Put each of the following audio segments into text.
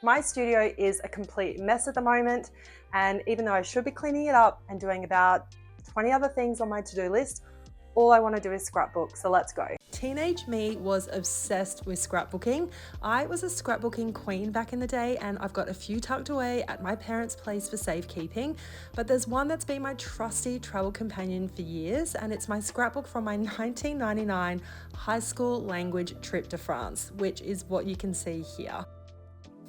My studio is a complete mess at the moment, and even though I should be cleaning it up and doing about 20 other things on my to-do list, all I want to do is scrapbook, so let's go. Teenage me was obsessed with scrapbooking. I was a scrapbooking queen back in the day, and I've got a few tucked away at my parents' place for safekeeping, but there's one that's been my trusty travel companion for years, and it's my scrapbook from my 1999 high school language trip to France, which is what you can see here.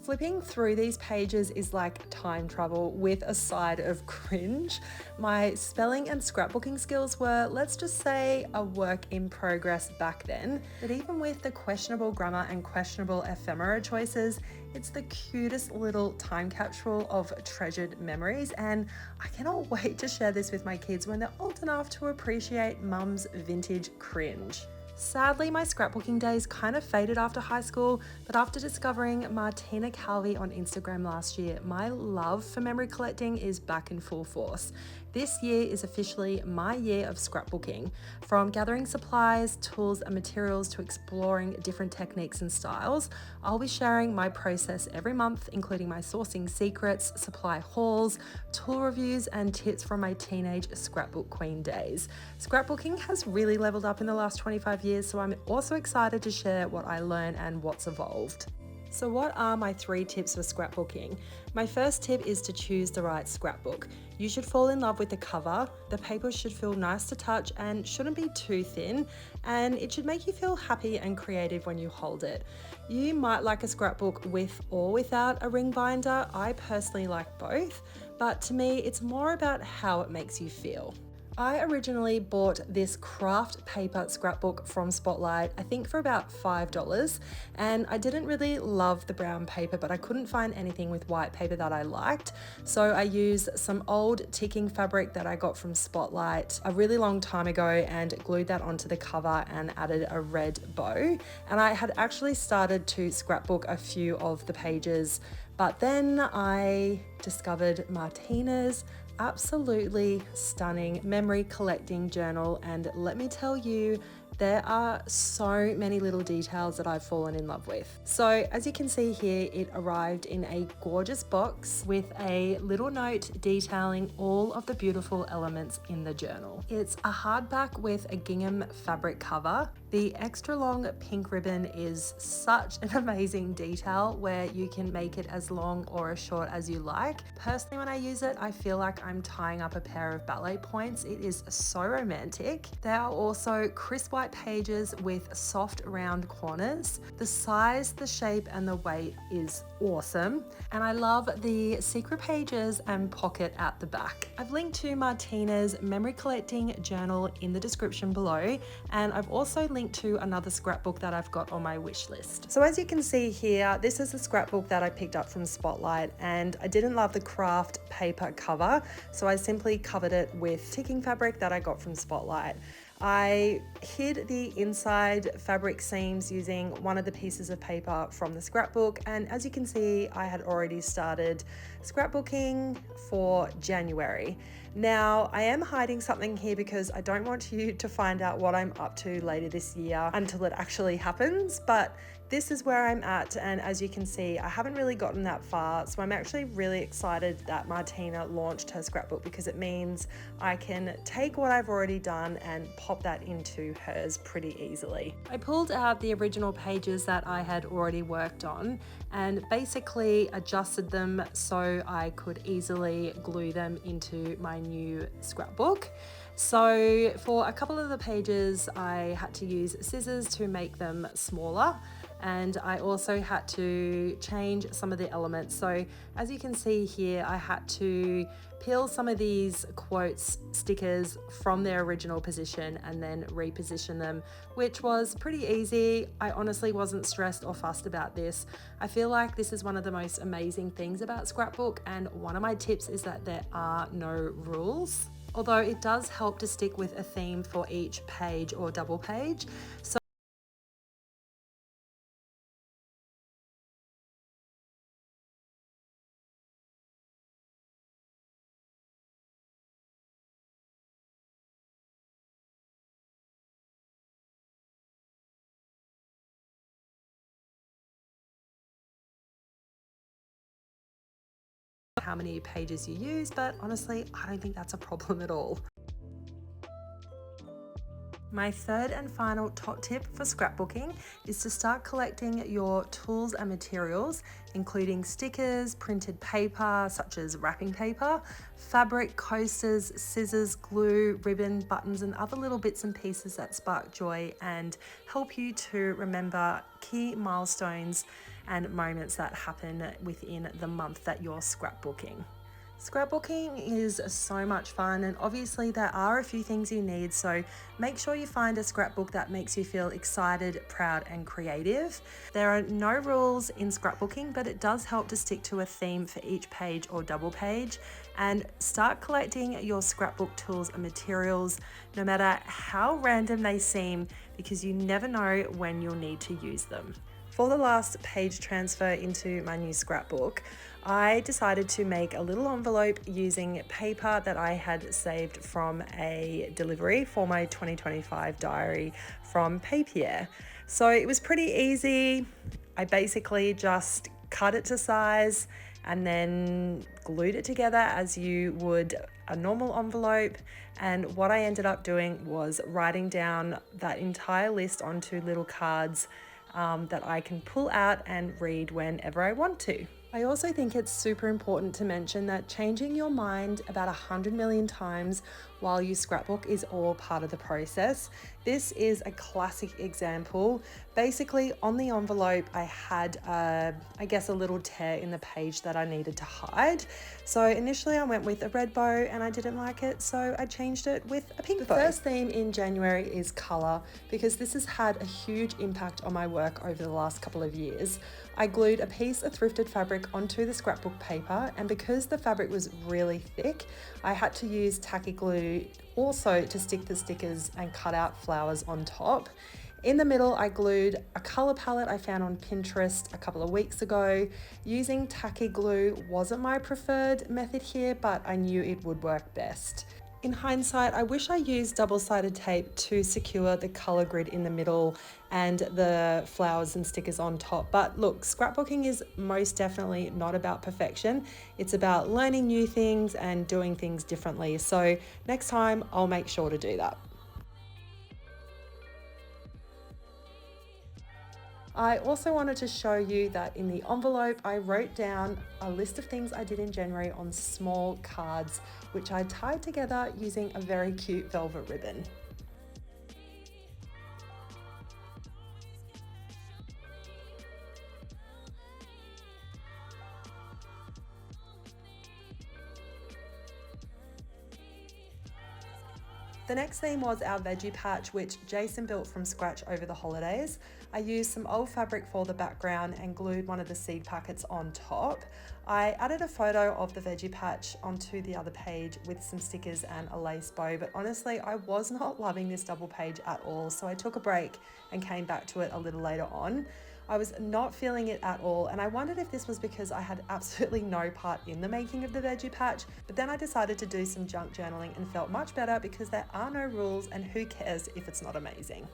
Flipping through these pages is like time travel with a side of cringe. My spelling and scrapbooking skills were, let's just say, a work in progress back then. But even with the questionable grammar and questionable ephemera choices, it's the cutest little time capsule of treasured memories, and I cannot wait to share this with my kids when they're old enough to appreciate mum's vintage cringe. Sadly, my scrapbooking days kind of faded after high school, but after discovering Martina Calvi on Instagram last year, my love for memory collecting is back in full force. This year is officially my year of scrapbooking. From gathering supplies, tools, and materials to exploring different techniques and styles, I'll be sharing my process every month, including my sourcing secrets, supply hauls, tool reviews, and tips from my teenage scrapbook queen days. Scrapbooking has really leveled up in the last 25 years, so I'm also excited to share what I learned and what's evolved. So what are my 3 tips for scrapbooking? My first tip is to choose the right scrapbook. You should fall in love with the cover. The paper should feel nice to touch and shouldn't be too thin, and it should make you feel happy and creative when you hold it. You might like a scrapbook with or without a ring binder. I personally like both, but to me it's more about how it makes you feel. I originally bought this craft paper scrapbook from Spotlight, I think for about $5, and I didn't really love the brown paper, but I couldn't find anything with white paper that I liked, so I used some old ticking fabric that I got from Spotlight a really long time ago and glued that onto the cover and added a red bow. And I had actually started to scrapbook a few of the pages, but then I discovered Martina's absolutely stunning memory collecting journal, and let me tell you, there are so many little details that I've fallen in love with. So as you can see here, it arrived in a gorgeous box with a little note detailing all of the beautiful elements in the journal. It's a hardback with a gingham fabric cover. The extra long pink ribbon is such an amazing detail where you can make it as long or as short as you like. Personally, when I use it, I feel like I'm tying up a pair of ballet points. It is so romantic. There are also crisp white pages with soft round corners. The size, the shape, and the weight is awesome. And I love the secret pages and pocket at the back. I've linked to Martina's memory collecting journal in the description below, and I've also linked to another scrapbook that I've got on my wish list. So as you can see here, this is the scrapbook that I picked up from Spotlight, and I didn't love the craft paper cover, so I simply covered it with ticking fabric that I got from Spotlight. I hid the inside fabric seams using one of the pieces of paper from the scrapbook, and as you can see, I had already started scrapbooking for January. Now, I am hiding something here because I don't want you to find out what I'm up to later this year until it actually happens, but this is where I'm at, and as you can see, I haven't really gotten that far, so I'm actually really excited that Martina launched her scrapbook because it means I can take what I've already done and pop that into hers pretty easily. I pulled out the original pages that I had already worked on and basically adjusted them so I could easily glue them into my new scrapbook. So for a couple of the pages, I had to use scissors to make them smaller, and I also had to change some of the elements. So as you can see here, I had to peel some of these quotes stickers from their original position and then reposition them, which was pretty easy. I honestly wasn't stressed or fussed about this. I feel like this is one of the most amazing things about Scrapbook, and one of my tips is that there are no rules, although it does help to stick with a theme for each page or double page. So how many pages you use, but honestly, I don't think that's a problem at all. My third and final top tip for scrapbooking is to start collecting your tools and materials, including stickers, printed paper such as wrapping paper, fabric, coasters, scissors, glue, ribbon, buttons, and other little bits and pieces that spark joy and help you to remember key milestones and moments that happen within the month that you're scrapbooking. Scrapbooking is so much fun, and obviously there are a few things you need, so make sure you find a scrapbook that makes you feel excited, proud and creative. There are no rules in scrapbooking, but it does help to stick to a theme for each page or double page, and start collecting your scrapbook tools and materials, no matter how random they seem, because you never know when you'll need to use them. For the last page transfer into my new scrapbook, I decided to make a little envelope using paper that I had saved from a delivery for my 2025 diary from Papier. So it was pretty easy. I basically just cut it to size and then glued it together as you would a normal envelope. And what I ended up doing was writing down that entire list onto little cards that I can pull out and read whenever I want to. I also think it's super important to mention that changing your mind about 100 million times while you scrapbook is all part of the process. This is a classic example. Basically, on the envelope, I had, I guess, a little tear in the page that I needed to hide. So initially I went with a red bow and I didn't like it, so I changed it with a pink bow. The first theme in January is color, because this has had a huge impact on my work over the last couple of years. I glued a piece of thrifted fabric onto the scrapbook paper, and because the fabric was really thick, I had to use tacky glue also to stick the stickers and cut out flowers on top. In the middle, I glued a color palette I found on Pinterest a couple of weeks ago. Using tacky glue wasn't my preferred method here, but I knew it would work best. In hindsight, I wish I used double-sided tape to secure the color grid in the middle and the flowers and stickers on top. But look, scrapbooking is most definitely not about perfection. It's about learning new things and doing things differently. So next time I'll make sure to do that. I also wanted to show you that in the envelope, I wrote down a list of things I did in January on small cards, which I tied together using a very cute velvet ribbon. The next theme was our veggie patch, which Jason built from scratch over the holidays. I used some old fabric for the background and glued one of the seed packets on top. I added a photo of the veggie patch onto the other page with some stickers and a lace bow, but honestly, I was not loving this double page at all, so I took a break and came back to it a little later on. I was not feeling it at all, and I wondered if this was because I had absolutely no part in the making of the veggie patch, but then I decided to do some junk journaling and felt much better because there are no rules, and who cares if it's not amazing.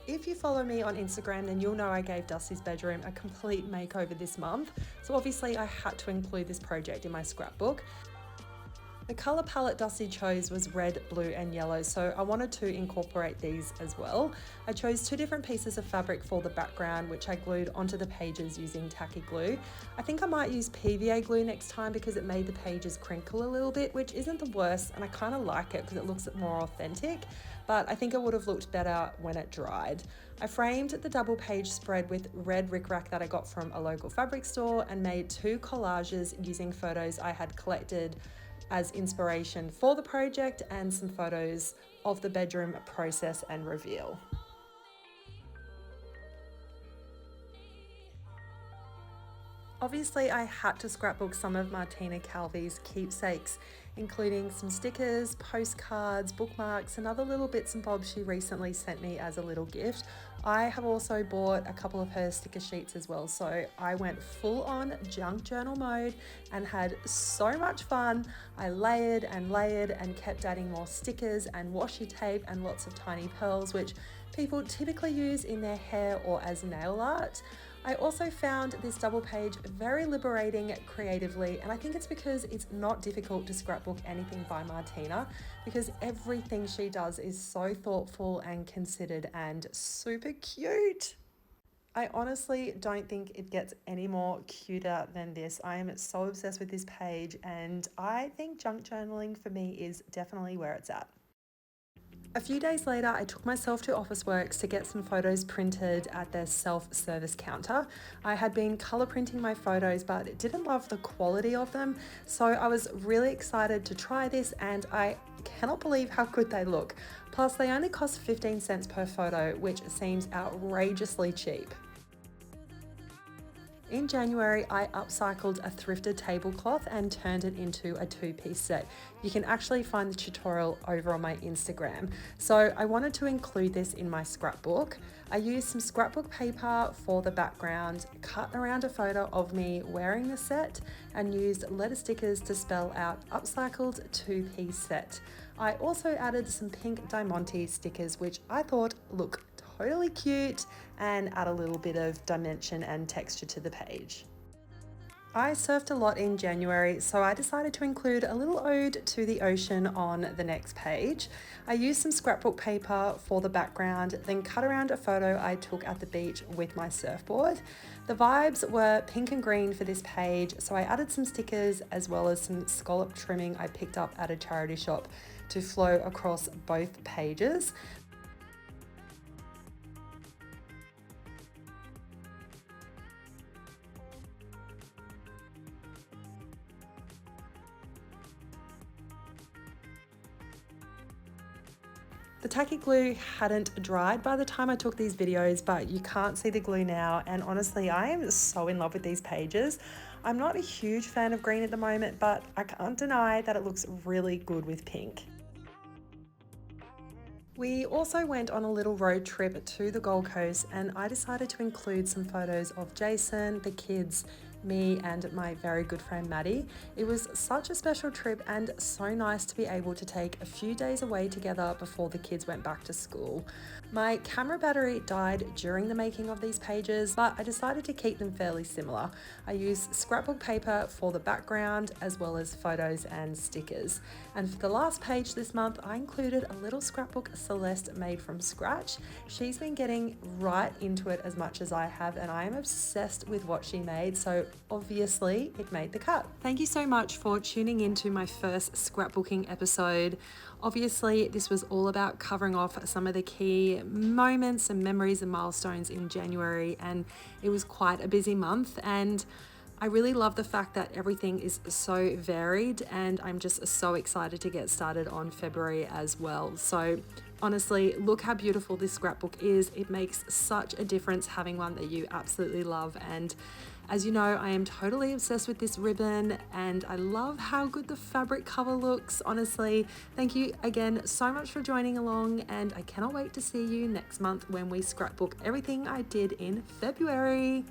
If you follow me on Instagram, then you'll know I gave Dusty's bedroom a complete makeover this month, so obviously I had to include this project in my scrapbook. The colour palette Dusty chose was red, blue and yellow, so I wanted to incorporate these as well. I chose 2 different pieces of fabric for the background, which I glued onto the pages using tacky glue. I think I might use PVA glue next time because it made the pages crinkle a little bit, which isn't the worst, and I kind of like it because it looks more authentic, but I think it would have looked better when it dried. I framed the double page spread with red rickrack that I got from a local fabric store and made 2 collages using photos I had collected as inspiration for the project and some photos of the bedroom process and reveal. Obviously, I had to scrapbook some of Martina Calvi's keepsakes, including some stickers, postcards, bookmarks, and other little bits and bobs she recently sent me as a little gift. I have also bought a couple of her sticker sheets as well, so I went full on junk journal mode and had so much fun. I layered and kept adding more stickers and washi tape and lots of tiny pearls, which people typically use in their hair or as nail art. I also found this double page very liberating creatively, and I think it's because it's not difficult to scrapbook anything by Martina, because everything she does is so thoughtful and considered and super cute. I honestly don't think it gets any more cuter than this. I am so obsessed with this page, and I think junk journaling for me is definitely where it's at. A few days later, I took myself to Officeworks to get some photos printed at their self-service counter. I had been color printing my photos, but didn't love the quality of them, so I was really excited to try this, and I cannot believe how good they look. Plus, they only cost 15 cents per photo, which seems outrageously cheap. In January, I upcycled a thrifted tablecloth and turned it into a two-piece set. You can actually find the tutorial over on my Instagram. So I wanted to include this in my scrapbook. I used some scrapbook paper for the background, cut around a photo of me wearing the set, and used letter stickers to spell out upcycled two-piece set. I also added some pink Diamante stickers, which I thought look totally cute and add a little bit of dimension and texture to the page. I surfed a lot in January, so I decided to include a little ode to the ocean on the next page. I used some scrapbook paper for the background, then cut around a photo I took at the beach with my surfboard. The vibes were pink and green for this page, so I added some stickers as well as some scallop trimming I picked up at a charity shop to flow across both pages. The tacky glue hadn't dried by the time I took these videos, but you can't see the glue now, and honestly, I am so in love with these pages. I'm not a huge fan of green at the moment, but I can't deny that it looks really good with pink. We also went on a little road trip to the Gold Coast, and I decided to include some photos of Jason, the kids, me and my very good friend Maddie. It was such a special trip and so nice to be able to take a few days away together before the kids went back to school. My camera battery died during the making of these pages, but I decided to keep them fairly similar. I used scrapbook paper for the background as well as photos and stickers. And for the last page this month, I included a little scrapbook Celeste made from scratch. She's been getting right into it as much as I have, and I am obsessed with what she made, so obviously it made the cut. Thank you so much for tuning into my first scrapbooking episode. Obviously, this was all about covering off some of the key moments and memories and milestones in January, and it was quite a busy month, and I really love the fact that everything is so varied, and I'm just so excited to get started on February as well. So honestly, look how beautiful this scrapbook is. It makes such a difference having one that you absolutely love, and as you know, I am totally obsessed with this ribbon, and I love how good the fabric cover looks. Honestly, thank you again so much for joining along, and I cannot wait to see you next month when we scrapbook everything I did in February.